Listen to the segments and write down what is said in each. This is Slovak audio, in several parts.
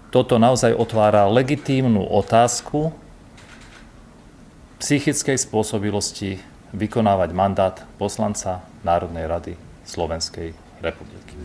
Toto naozaj otvára legitímnu otázku psychickej spôsobilosti vykonávať mandát poslanca Národnej rady Slovenskej republiky.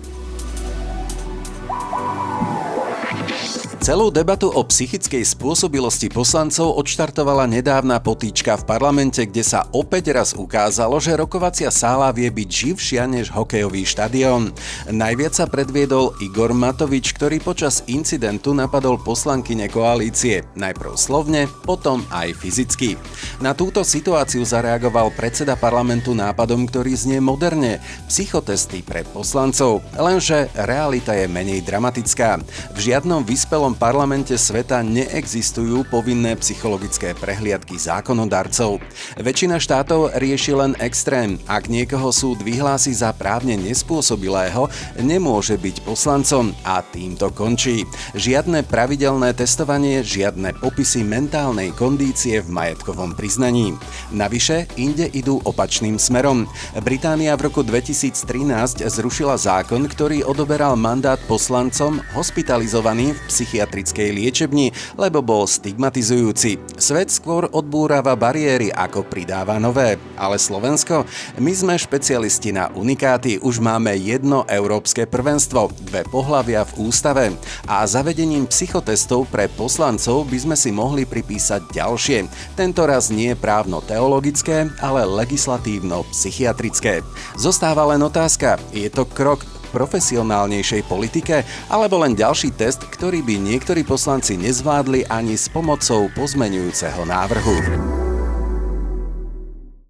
Celú debatu o psychickej spôsobilosti poslancov odštartovala nedávna potýčka v parlamente, kde sa opäť raz ukázalo, že rokovacia sála vie byť živšia než hokejový štadión. Najviac sa predviedol Igor Matovič, ktorý počas incidentu napadol poslankyne koalície. Najprv slovne, potom aj fyzicky. Na túto situáciu zareagoval predseda parlamentu nápadom, ktorý znie moderne. Psychotesty pre poslancov. Lenže realita je menej dramatická. V žiadnom vyspelom parlamente sveta neexistujú povinné psychologické prehliadky zákonodarcov. Väčšina štátov rieši len extrém. Ak niekoho súd vyhlási za právne nespôsobilého, nemôže byť poslancom a tým to končí. Žiadne pravidelné testovanie, žiadne popisy mentálnej kondície v majetkovom priznaní. Navyše, inde idú opačným smerom. Británia v roku 2013 zrušila zákon, ktorý odoberal mandát poslancom hospitalizovaným v psychiatrickej liečebni, lebo bol stigmatizujúci. Svet skôr odbúrava bariéry, ako pridáva nové. Ale Slovensko? My sme špecialisti na unikáty, už máme jedno európske prvenstvo, 2 pohlavia v ústave. A zavedením psychotestov pre poslancov by sme si mohli pripísať ďalšie. Tento raz nie právno-teologické, ale legislatívno-psychiatrické. Zostáva len otázka, je to krok profesionálnejšej politike, alebo len ďalší test, ktorý by niektorí poslanci nezvládli ani s pomocou pozmeňujúceho návrhu.